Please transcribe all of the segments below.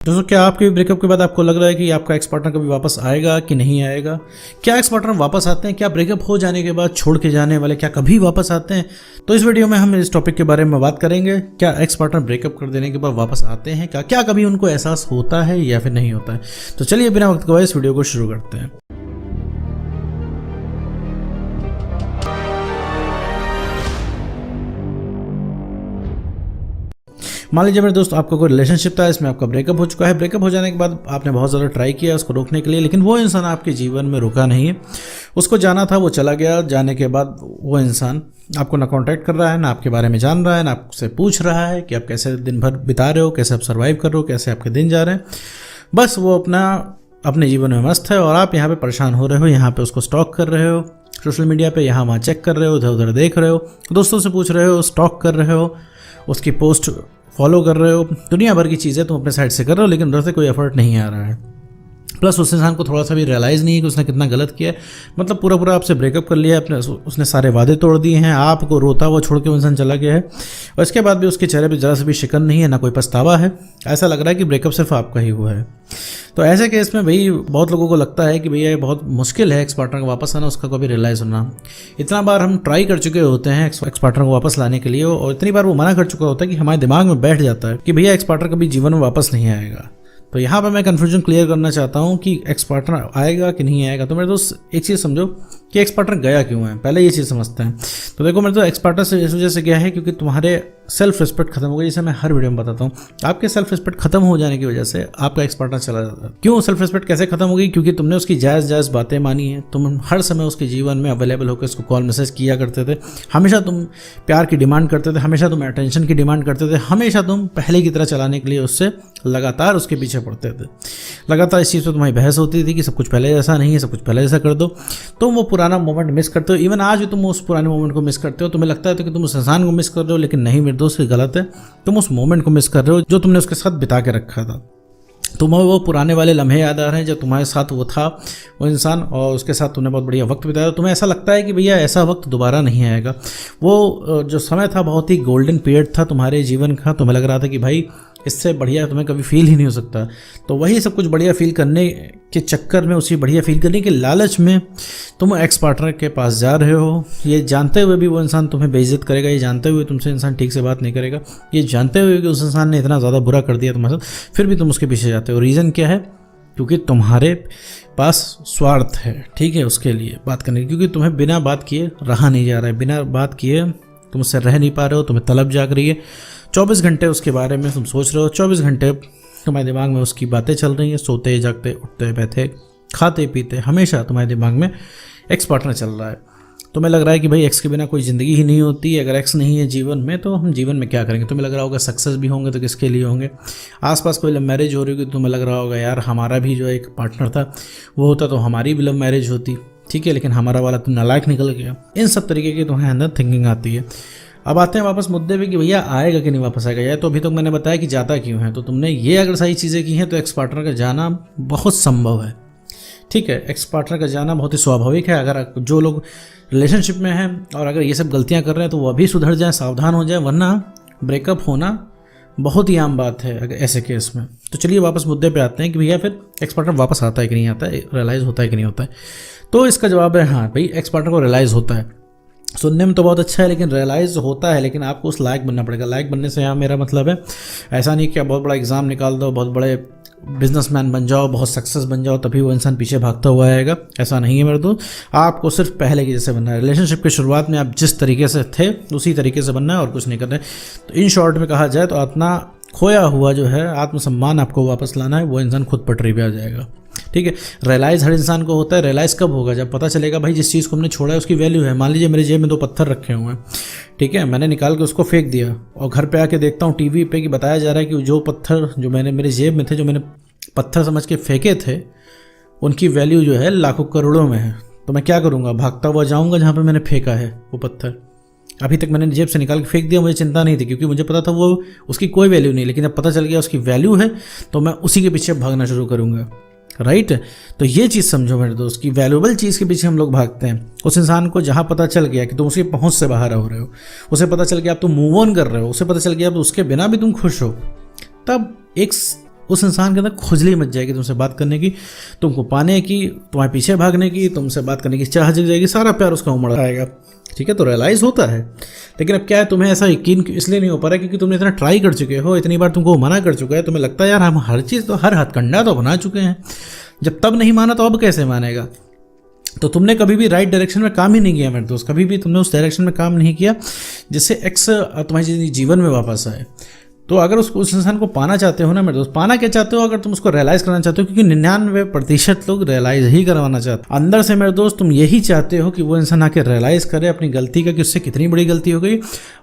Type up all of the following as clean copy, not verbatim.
दोस्तों, क्या आपके ब्रेकअप के बाद आपको लग रहा है कि आपका एक्स पार्टनर कभी वापस आएगा कि नहीं आएगा? क्या एक्स पार्टनर वापस आते हैं? क्या ब्रेकअप हो जाने के बाद छोड़ के जाने वाले क्या कभी वापस आते हैं? तो इस वीडियो में हम इस टॉपिक के बारे में बात करेंगे। क्या एक्स पार्टनर ब्रेकअप कर देने के बाद वापस आते हैं? क्या कभी उनको एहसास होता है या फिर नहीं होता है? तो चलिए बिना वक्त गवाए इस वीडियो को शुरू करते हैं। मान लीजिए मेरे दोस्त, आपका कोई रिलेशनशिप था, इसमें आपका ब्रेकअप हो चुका है। ब्रेकअप हो जाने के बाद आपने बहुत ज़्यादा ट्राई किया उसको रोकने के लिए, लेकिन वो इंसान आपके जीवन में रुका नहीं है। उसको जाना था, वो चला गया। जाने के बाद वो इंसान आपको ना कांटेक्ट कर रहा है, ना आपके बारे में जान रहा है, ना आपसे पूछ रहा है कि आप कैसे दिन भर बिता रहे हो, कैसे आप सर्वाइव कर रहे हो, कैसे आपके दिन जा रहे हैं। बस वो अपने जीवन में मस्त है और आप यहाँ पे परेशान हो रहे हो। यहाँ पे उसको स्टॉक कर रहे हो सोशल मीडिया पे, यहाँ वहाँ चेक कर रहे हो, इधर उधर देख रहे हो, दोस्तों से पूछ रहे हो, स्टॉक कर रहे हो, उसकी पोस्ट फॉलो कर रहे हो, दुनिया भर की चीज़ें तुम अपने साइड से कर रहे हो, लेकिन उधर से कोई एफर्ट नहीं आ रहा है। प्लस उस इंसान को थोड़ा सा भी रियलाइज़ नहीं है कि उसने कितना गलत किया है। मतलब पूरा आपसे ब्रेकअप कर लिया है, उसने सारे वादे तोड़ दिए हैं, आपको रोता हुआ छोड़ के वो इंसान चला गया है और इसके बाद भी उसके चेहरे पे ज़रा से भी शिकन नहीं है, ना कोई पछतावा है। ऐसा लग रहा है कि ब्रेकअप सिर्फ आपका ही हुआ है। तो ऐसे केस में भाई बहुत लोगों को लगता है कि भैया ये बहुत मुश्किल है एक्स पार्टनर का वापस आना, उसका कभी रियलाइज़ होना। इतना बार हम ट्राई कर चुके होते हैं एक्स पार्टनर को वापस लाने के लिए और इतनी बार वो मना कर चुका होता है कि हमारे दिमाग में बैठ जाता है कि भैया एक्स पार्टनर कभी जीवन में वापस नहीं आएगा। तो यहाँ पर मैं कन्फ्यूजन क्लियर करना चाहता हूँ कि एक्स पार्टनर आएगा कि नहीं आएगा। तो मेरे दोस्त एक चीज़ समझो कि एक्स पार्टनर गया क्यों है, पहले ये चीज़ समझते हैं। तो देखो मेरे तो एक्स पार्टनर से इस वजह से गया है क्योंकि तुम्हारे सेल्फ रिस्पेक्ट खत्म हो गई। जैसे मैं हर वीडियो में बताता हूँ, आपके सेल्फ रिस्पेक्ट खत्म हो जाने की वजह से आपका एक्स पार्टनर चला जाता है। क्यों सेल्फ रिस्पेक्ट कैसे खत्म हो गई? क्योंकि तुमने उसकी जायज़ बातें मानी हैं। तुम हर समय उसके जीवन में अवेलेबल होकर उसको कॉल मैसेज किया करते थे, हमेशा तुम प्यार की डिमांड करते थे, हमेशा तुम अटेंशन की डिमांड करते थे, हमेशा तुम पहले की तरह चलाने के लिए उससे लगातार उसके पीछे पड़ते थे। लगातार इस चीज़ पर तुम्हारी बहस होती थी कि सब कुछ पहले जैसा नहीं है, सब कुछ पहले जैसा कर दो। तुम वो पुराना मोमेंट मिस करते हो। इवन आज भी तुम उस पुराने मोमेंट को मिस करते हो। तुम्हें लगता है तो कि तुम उस इंसान को मिस कर रहे हो, लेकिन नहीं मेरे दोस्त, गलत है। तुम उस मोमेंट को मिस कर रहे हो जो तुमने उसके साथ बिता के रखा था। तुम्हें वो पुराने वाले लम्हे याद आ रहे हैं जब तुम्हारे साथ वो था, वो इंसान, और उसके साथ तुमने बहुत बढ़िया वक्त बिताया। तुम्हें ऐसा लगता है कि भैया ऐसा वक्त दोबारा नहीं आएगा। वो जो समय था बहुत ही गोल्डन पीरियड था तुम्हारे जीवन का। तुम्हें लग रहा था कि भाई इससे बढ़िया तुम्हें कभी फील ही नहीं हो सकता। तो वही सब कुछ बढ़िया फील करने के चक्कर में, उसी बढ़िया फील करने के लालच में तुम एक्स पार्टनर के पास जा रहे हो। ये जानते हुए भी वो इंसान तुम्हें बेइज्जत करेगा, ये जानते हुए तुमसे इंसान ठीक से बात नहीं करेगा, ये जानते हुए कि उस इंसान ने इतना ज़्यादा बुरा कर दिया तुम्हारे साथ, फिर भी तुम उसके पीछे जाते हो। रीज़न क्या है? क्योंकि तुम्हारे पास स्वार्थ है, ठीक है, उसके लिए बात करने की। क्योंकि तुम्हें बिना बात किए रहा नहीं जा रहा है, बिना बात किए तुम उससे रह नहीं पा रहे हो, तुम्हें तलब जाग रही है। 24 घंटे उसके बारे में तुम सोच रहे हो, 24 घंटे तुम्हारे दिमाग में उसकी बातें चल रही हैं। सोते जागते, उठते बैठे, खाते पीते, हमेशा तुम्हारे दिमाग में एक्स पार्टनर चल रहा है। तुम्हें लग रहा है कि भाई एक्स के बिना कोई ज़िंदगी ही नहीं होती। अगर एक्स नहीं है जीवन में तो हम जीवन में क्या करेंगे? तुम्हें लग रहा होगा सक्सेस भी होंगे तो किसके लिए होंगे? आसपास कोई लव मैरिज हो रही होगी, तुम्हें लग रहा होगा यार हमारा भी जो एक पार्टनर था वो होता तो हमारी भी लव मैरिज होती, ठीक है, लेकिन हमारा वाला तो नालायक निकल गया। इन सब तरीके की तुम्हें अंदर थिंकिंग आती है। अब आते हैं वापस मुद्दे पे कि भैया आएगा कि नहीं वापस आएगा। या तो अभी तक मैंने बताया कि जाता क्यों है। तो तुमने ये अगर सही चीज़ें की हैं तो एक्स पार्टनर का जाना बहुत संभव है, ठीक है। एक्स पार्टनर का जाना बहुत ही स्वाभाविक है। अगर जो लोग रिलेशनशिप में हैं और अगर ये सब गलतियां कर रहे हैं तो वो अभी सुधर जाएं, सावधान हो जाएं, वरना ब्रेकअप होना बहुत ही आम बात है अगर ऐसे केस में। तो चलिए वापस मुद्दे पे आते हैं कि भैया फिर एक्स पार्टनर वापस आता है कि नहीं आता है, रियलाइज़ होता है कि नहीं होता है। तो इसका जवाब है हाँ भाई, एक्स पार्टनर को रियलाइज़ होता है। सुनने में तो बहुत अच्छा है, लेकिन रियलाइज़ होता है, लेकिन आपको उस लायक बनना पड़ेगा। लायक बनने से यहाँ मेरा मतलब है ऐसा नहीं कि आप बहुत बड़ा एग्ज़ाम निकाल दो, बहुत बड़े बिजनेसमैन बन जाओ, बहुत सक्सेस बन जाओ तभी वो इंसान पीछे भागता हुआ आएगा। ऐसा नहीं है मेरे दोस्त। आपको सिर्फ पहले की जैसे बनना है। रिलेशनशिप की शुरुआत में आप जिस तरीके से थे उसी तरीके से बनना है और कुछ नहीं करना है। तो इन शॉर्ट में कहा जाए तो अपना खोया हुआ जो है आत्मसम्मान आपको वापस लाना है। वो इंसान खुद पटरी पे आ जाएगा, ठीक है। रियलाइज़ हर इंसान को होता है। रियलाइज़ कब होगा? जब पता चलेगा भाई जिस चीज़ को हमने छोड़ा है उसकी वैल्यू है। मान लीजिए मेरी जेब में 2 पत्थर रखे हुए हैं, ठीक है, मैंने निकाल के उसको फेंक दिया और घर पे आके देखता हूँ टीवी पे कि बताया जा रहा है कि जो पत्थर जो मैंने मेरी जेब में थे, जो मैंने पत्थर समझ के फेंके थे, उनकी वैल्यू जो है लाखों करोड़ों में है। तो मैं क्या करूँगा? भागता हुआ जाऊँगा जहाँ पर मैंने फेंका है वो पत्थर। अभी तक मैंने जेब से निकाल के फेंक दिया, मुझे चिंता नहीं थी क्योंकि मुझे पता था वो उसकी कोई वैल्यू नहीं। लेकिन जब पता चल गया उसकी वैल्यू है तो मैं उसी के पीछे भागना शुरू करूँगा, राइट। तो ये चीज़ समझो मेरे दोस्त की वैल्यूएबल चीज़ के पीछे हम लोग भागते हैं। उस इंसान को जहाँ पता चल गया कि तुम उसकी पहुँच से बाहर हो रहे हो, उसे पता चल गया अब तुम मूव ऑन कर रहे हो, उसे पता चल गया अब उसके बिना भी तुम खुश हो, तब एक उस इंसान के अंदर खुजली मच जाएगी तुमसे बात करने की, तुमको पाने की, तुम्हारे पीछे भागने की, तुमसे बात करने की चाह जग जाएगी, सारा प्यार उसका उमड़ आएगा। ठीक है, तो रियलाइज़ होता है, लेकिन अब क्या है, तुम्हें ऐसा यकीन इसलिए नहीं हो पा रहा क्योंकि तुमने इतना ट्राई कर चुके हो, इतनी बार तुमको मना कर चुका है, तुम्हें लगता है यार हम हर चीज़ तो, हर हथकंडा तो बना चुके हैं, जब तब नहीं माना तो अब कैसे मानेगा। तो तुमने कभी भी राइट डायरेक्शन में काम ही नहीं किया मेरे दोस्त, कभी भी तुमने उस डायरेक्शन में काम नहीं किया जिससे एक्स तुम्हारे जीवन में वापस आए। तो अगर उस इंसान को पाना चाहते हो ना मेरे दोस्त, पाना क्या चाहते हो, अगर तुम उसको रियलाइज़ करना चाहते हो, क्योंकि 99% लोग रियलाइज़ ही करवाना चाहते अंदर से मेरे दोस्त, तुम यही चाहते हो कि वो इंसान आके रियलाइज़ करे अपनी गलती का कि उससे कितनी बड़ी गलती हो गई,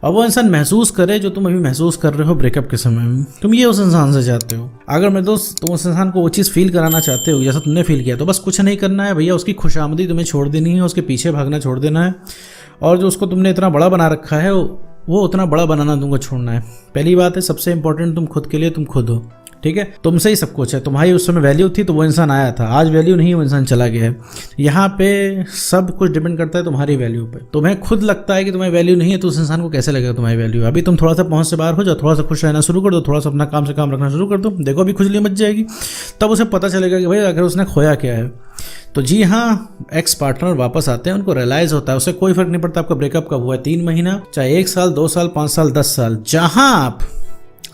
और वो इंसान महसूस करे जो तुम अभी महसूस कर रहे हो ब्रेकअप के समय में, तुम ये उस इंसान से चाहते हो। अगर मेरे दोस्त तुम उस इंसान को वो चीज़ फील कराना चाहते हो जैसा तुमने फील किया, तो बस कुछ नहीं करना है भैया, उसकी खुशामदी तुम्हें छोड़ देनी है, उसके पीछे भागना छोड़ देना है, और जो उसको तुमने इतना बड़ा बना रखा है वो उतना बड़ा बनाना तुमको छोड़ना है। पहली बात है, सबसे इंपॉर्टेंट, तुम खुद के लिए तुम खुद हो। ठीक है, तुमसे ही सब कुछ है, तुम्हारी उस समय वैल्यू थी तो वो इंसान आया था, आज वैल्यू नहीं, वो इंसान चला गया है। यहाँ पे सब कुछ डिपेंड करता है तुम्हारी वैल्यू पे। तुम्हें खुद लगता है कि तुम्हारी वैल्यू नहीं है तो उस इंसान को कैसे लगेगा तुम्हारी वैल्यू। अभी तुम थोड़ा सा पहुंच से बाहर हो जाओ, थोड़ा सा खुश रहना शुरू कर दो, थोड़ा सा अपना काम से काम रखना शुरू कर दो, देखो अभी खुजली मच जाएगी, तब उसे पता चलेगा कि भाई आखिर उसने खोया क्या है। तो जी हाँ, एक्स पार्टनर वापस आते हैं, उनको रियलाइज होता है, उससे कोई फर्क नहीं पड़ता आपका ब्रेकअप कब हुआ है, 3 महीना, चाहे 1 साल, 2 साल, 5 साल, 10 साल, जहां आप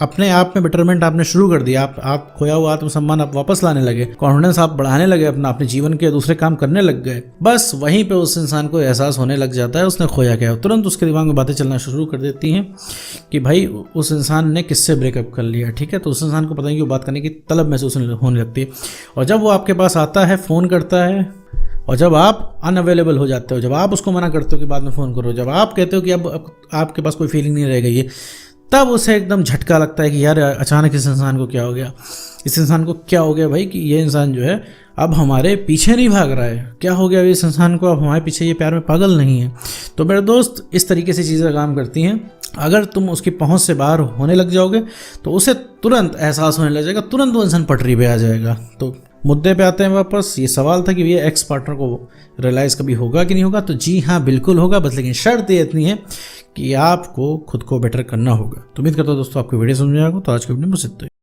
अपने आप में बेटरमेंट आपने शुरू कर दिया, आप खोया हुआ आत्मसम्मान आप वापस लाने लगे, कॉन्फिडेंस आप बढ़ाने लगे, अपने जीवन के दूसरे काम करने लग गए, बस वहीं पे उस इंसान को एहसास होने लग जाता है उसने खोया क्या है। तुरंत उसके दिमाग में बातें चलना शुरू कर देती हैं कि भाई उस इंसान ने किससे ब्रेकअप कर लिया। ठीक है, तो उस इंसान को पता नहीं क्यों बात करने की तलब महसूस होने लगती है, और जब वो आपके पास आता है, फ़ोन करता है, और जब आप अनअवेलेबल हो जाते हो, जब आप उसको मना करते हो कि बाद में फ़ोन करो, जब आप कहते हो कि अब आपके पास कोई फीलिंग नहीं रह गई है, तब उसे एकदम झटका लगता है कि यार अचानक इस इंसान को क्या हो गया, इस इंसान को क्या हो गया भाई, कि ये इंसान जो है अब हमारे पीछे नहीं भाग रहा है, क्या हो गया इस इंसान को, अब हमारे पीछे ये प्यार में पागल नहीं है। तो मेरे दोस्त, इस तरीके से चीज़ें काम करती हैं। अगर तुम उसकी पहुंच से बाहर होने लग जाओगे तो उसे तुरंत एहसास होने लग जाएगा, तुरंत वो इंसान पटरी पे आ जाएगा। तो मुद्दे पे आते हैं वापस, ये सवाल था कि ये एक्स पार्टनर को रियलाइज़ कभी होगा कि नहीं होगा, तो जी हाँ बिल्कुल होगा, बस लेकिन शर्त ये इतनी है कि आपको खुद को बेटर करना होगा। तो उम्मीद करता हूँ दोस्तों आपको वीडियो समझ में आएगा। तो आज के वीडियो में बस इतना ही।